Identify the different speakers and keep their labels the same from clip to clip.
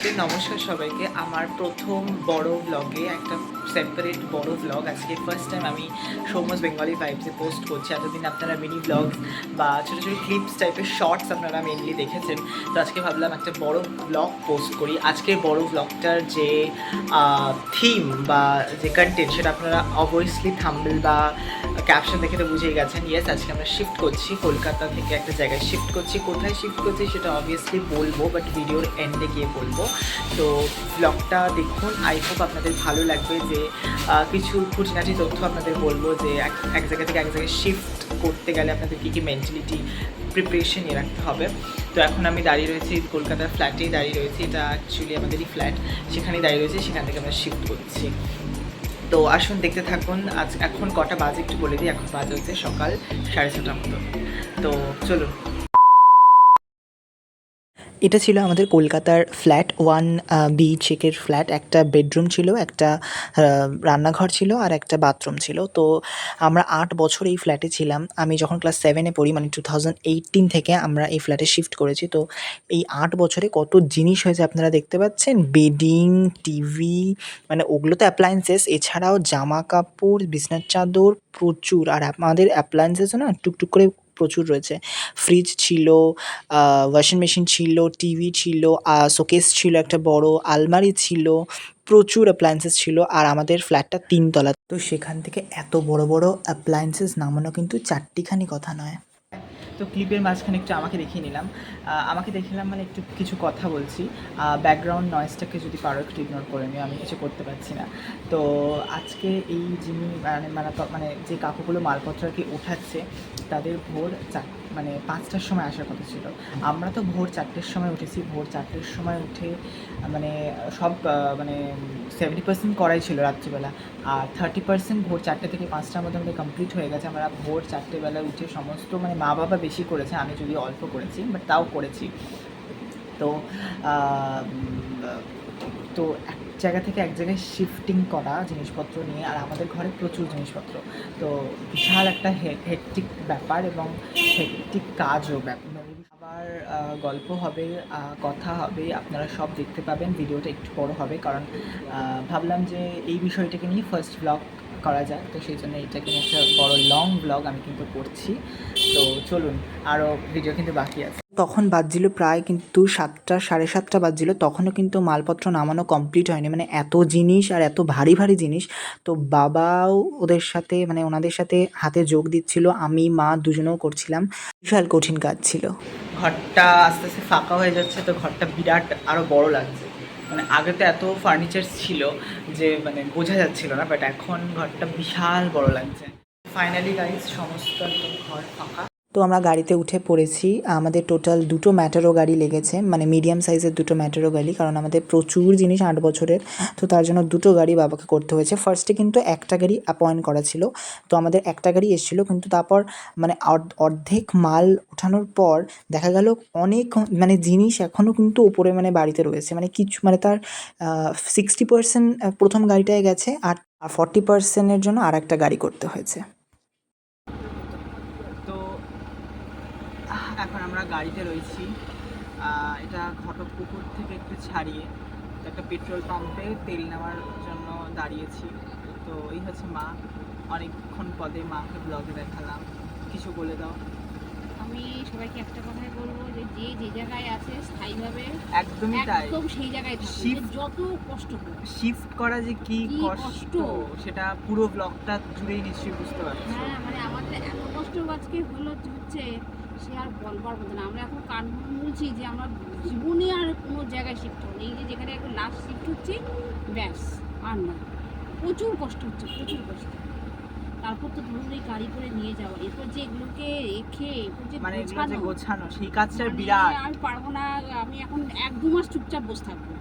Speaker 1: নমস্কার সবাইকে। আমার প্রথম বড় ব্লগে একটা সেপারেট বড় ব্লগ আজকে ফার্স্ট টাইম আমি সৌমস বেঙ্গলি ভাইবসে পোস্ট করছি। এতদিন আপনারা মিনি ব্লগস বা ছোটো ছোটো ক্লিপস টাইপের শর্টস আপনারা মেনলি দেখেছেন, তো আজকে ভাবলাম একটা বড় ব্লগ পোস্ট করি। আজকের বড় ব্লগটার যে থিম বা যে কন্টেন্ট সেটা আপনারা অবভিয়াসলি থাম্বনেল বা ক্যাপশন দেখে তো বুঝেই গেছেন। ইয়েস, আজকে আমরা শিফট করছি, কলকাতা থেকে একটা জায়গায় শিফট করছি। কোথায় শিফট করছি সেটা অবভিয়াসলি বলবো, বাট ভিডিওর এন্ডে গিয়ে বলবো। তো ব্লগটা দেখুন, আই হোপ আপনাদের ভালো লাগবে। যে কিছু খুঁটিনাটি তথ্য আপনাদের বলবো যে এক জায়গা থেকে এক জায়গায় শিফট করতে গেলে আপনাদের কী কী মেন্টালিটি প্রিপারেশন নিয়ে রাখতে হবে। তো এখন আমি দাঁড়িয়ে রয়েছি কলকাতার ফ্ল্যাটেই দাঁড়িয়ে রয়েছি, এটা অ্যাকচুয়ালি আমাদেরই ফ্ল্যাট, সেখানেই দাঁড়িয়ে রয়েছি, সেখান থেকে আমরা শিফট করছি। তো আসুন দেখতে থাকুন। আজ এখন কটা বাজে একটু বলে দিই, এখন বাজে হচ্ছে সকাল 6:30 মতো। তো চলুন। এটা ছিল আমাদের কলকাতার ফ্ল্যাট 1B চেকের ফ্ল্যাট। একটা বেডরুম ছিল, একটা রান্নাঘর ছিল আর একটা বাথরুম ছিল। তো আমরা 8 বছর এই ফ্ল্যাটে ছিলাম। আমি যখন ক্লাস 7-এ পড়ি, মানে 2018 থেকে আমরা এই ফ্ল্যাটে শিফট করেছি। তো এই 8 বছরে কত জিনিস হয়েছে আপনারা দেখতে পাচ্ছেন। বেডিং, টিভি, মানে ওগুলো তো অ্যাপ্লায়েন্সেস, এছাড়াও জামা কাপড়, বিছনার চাদর প্রচুর। আর আমাদের অ্যাপ্লায়েন্সেসও না টুকটুক করে প্রচুর রয়েছে। ফ্রিজ ছিল, ওয়াশিং মেশিন ছিল, টিভি ছিল, শোকেস ছিল, একটা বড় আলমারি ছিল, প্রচুর অ্যাপ্লায়েন্সেস ছিল। আর আমাদের ফ্ল্যাটটা 3 তলা। তো সেখান থেকে এত বড় বড় অ্যাপ্লায়েন্সেস নামানো কিন্তু চারটিখানি কথা নয়। তো ক্লিপের মাঝখানে একটু আমাকে দেখিয়ে নিলাম। আমাকে দেখিলাম মানে একটু কিছু কথা বলছি। ব্যাকগ্রাউন্ড নয়েজটাকে যদি পারো একটু ইগনোর করে নিও, আমি কিছু করতে পারছি না। তো আজকে এই যিনি মানে যে কাকুগুলো মালপত্র আর কি ওঠাচ্ছে, তাদের ভোর 5টার সময় আসার কথা ছিল। আমরা তো ভোর 4টের সময় উঠেছি। ভোর 4টের সময় উঠে মানে সব মানে 70% করাই ছিল রাত্রিবেলা, আর 30% ভোর 4টে থেকে 5টার মধ্যে আমাদের কমপ্লিট হয়ে গেছে। আমরা ভোর 4টে বেলা উঠে সমস্ত মানে মা বাবা বেশি করেছে, আমি যদি অল্প করেছি, বাট তাও করেছি। তো তো এক জায়গা থেকে এক জায়গায় শিফটিং করা জিনিসপত্র নিয়ে, আর আমাদের ঘরে প্রচুর জিনিসপত্র। তো বিশাল একটা হেক্টিক ব্যাপার এবং হেক্টিক কাজও আবার গল্প হবে, কথা হবে, আপনারা সব দেখতে পাবেন। ভিডিওটা একটু বড় হবে কারণ ভাবলাম যে এই বিষয়টাকে নিয়ে ফার্স্ট ব্লগ করা যায়, তো সেই জন্য এটাকে নিয়ে একটা বড় লং ব্লগ আমি কিন্তু করছি। তো চলুন, আরও ভিডিও কিন্তু বাকি আছে। তখন বাজছিল প্রায় কিন্তু 7টা, 7:30 বাজছিল। তখনও কিন্তু মালপত্র নামানো কমপ্লিট হয়নি, মানে এত জিনিস আর এত ভারী ভারী জিনিস। তো বাবাও ওদের সাথে মানে ওনাদের সাথে হাতে যোগ দিচ্ছিল, আমি মা দুজনেও করছিলাম। বিশাল কঠিন কাজ ছিল। ঘরটা আস্তে আস্তে ফাঁকা হয়ে যাচ্ছে, তো ঘরটা বিরাট আরও বড় লাগছে। মানে আগে তো এত ফার্নিচার ছিল যে মানে বোঝা যাচ্ছিল না, বাট এখন ঘরটা বিশাল বড় লাগছে। ফাইনালি গাইস, সমস্ত একদম ঘর ফাঁকা। তো আমরা গাড়িতে উঠে পড়েছি। আমাদের টোটাল 2টো ম্যাটারো গাড়ি লেগেছে, মানে মিডিয়াম সাইজের 2টো ম্যাটারো গাড়ি, কারণ আমাদের প্রচুর জিনিস 8 বছরের। তো তার জন্য 2টো গাড়ি বাবাকে করতে হয়েছে। ফার্স্টে কিন্তু একটা গাড়ি অ্যাপয়েন্ট করা ছিল, তো আমাদের একটা গাড়ি এসেছিলো। কিন্তু তারপর মানে অর্ধেক মাল ওঠানোর পর দেখা গেল অনেক মানে জিনিস এখনও কিন্তু ওপরে মানে বাড়িতে রয়েছে। মানে কিছু মানে তার 60% প্রথম গাড়িটায় গেছে, আর 40%-এর জন্য আর একটা গাড়ি করতে হয়েছে। তো এখন আমরা গাড়িতে রয়েছি। এটা ঘটকপুকুর থেকে একটু ছাড়িয়ে একটা পেট্রোল পাম্পে তেল নেওয়ার জন্য দাঁড়িয়েছি। তো এই হচ্ছে মা। অনেকক্ষণ পদে মাকে ব্লগে দেখালাম। কিছু বলে দাও।
Speaker 2: আমি সবাইকে একটা কথাই বলবো যে যে যে জায়গায় আছে স্থায়ীভাবে
Speaker 1: একদমই তাই,
Speaker 2: একদম সেই জায়গায় থাকবে।
Speaker 1: শিফট
Speaker 2: যত কষ্ট হোক,
Speaker 1: শিফট করা যে কি
Speaker 2: কি
Speaker 1: কষ্ট সেটা পুরো ব্লগটা জুড়েই নিশ্চয়ই বুঝতে পারছো।
Speaker 2: হ্যাঁ, মানে আমাদের এত কষ্ট আজকে হচ্ছে সে আর বলবার মতো না। আমরা এখন কান বলছি যে আমরা জীবনে আর কোনো জায়গায় শিফট হবো না। এই যে যেখানে এখন লাস্ট শিফট হচ্ছি, ব্যাস আর না। প্রচুর কষ্ট হচ্ছে, প্রচুর কষ্ট। তারপর তো ধরুন এই গাড়ি করে নিয়ে যাওয়া, এরপর যে এগুলোকে রেখে এরপর যে
Speaker 1: মানে এগুলো যে
Speaker 2: গোছানো,
Speaker 1: গোছানো সেই কাজটা
Speaker 2: মানে
Speaker 1: বিরাট।
Speaker 2: আমি পারবো না। আমি এখন 1-2 মাস চুপচাপ বসে থাকবো।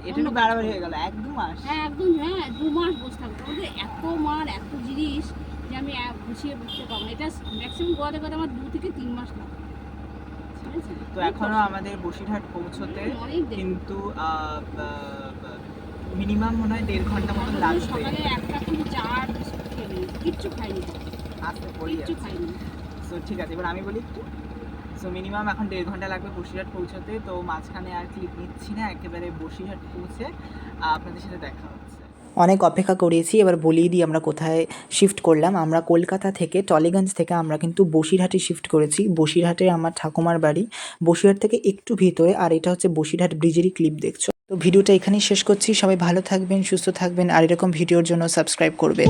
Speaker 1: এটা তো বাড়াবাড়ি হয়ে গেল, 1-2 মাস।
Speaker 2: হ্যাঁ একদম, হ্যাঁ 2 মাস বসে থাকবো। আমাদের এত মাল এত জিনিস যে আমি গুছিয়ে বুঝতে পারবো না। এটা ম্যাক্সিমাম গোয়াতে গোয়াতে আমার 2 থেকে 3 মাস লাগে।
Speaker 1: তো এখনো আমাদের বসিরহাট পৌঁছতে কিন্তু মিনিমাম মনে হয় 1.5 ঘন্টা মতো লাগবে।
Speaker 2: সকালে একটা করে চা বিস্কুট খেয়ে নিই, কিচ্ছু খাইনি,
Speaker 1: আসতে পড়ি
Speaker 2: কিচ্ছু খাইনি।
Speaker 1: তো ঠিক আছে, এবার আমি বলি একটু সো মিনিমাম এখন 1.5 ঘন্টা লাগবে বসিরহাট পৌঁছাতে। তো মাঝখানে আর ক্লিপ নিচ্ছি না, একেবারে বসিরহাট পৌঁছে আপনাদের সাথে দেখা হচ্ছে। অনেক অপেক্ষা করিয়েছি, এবার বলিয়ে দিই আমরা কোথায় শিফট করলাম। আমরা কলকাতা থেকে, টলিগঞ্জ থেকে আমরা কিন্তু বসিরহাটে শিফট করেছি। বসিরহাটে আমার ঠাকুমার বাড়ি, বসিরহাট থেকে একটু ভিতরে। আর এটা হচ্ছে বসিরহাট ব্রিজেরই ক্লিপ দেখছো। তো ভিডিওটা এখানেই শেষ করছি। সবাই ভালো থাকবেন, সুস্থ থাকবেন, আর এরকম ভিডিওর জন্য সাবস্ক্রাইব করবেন।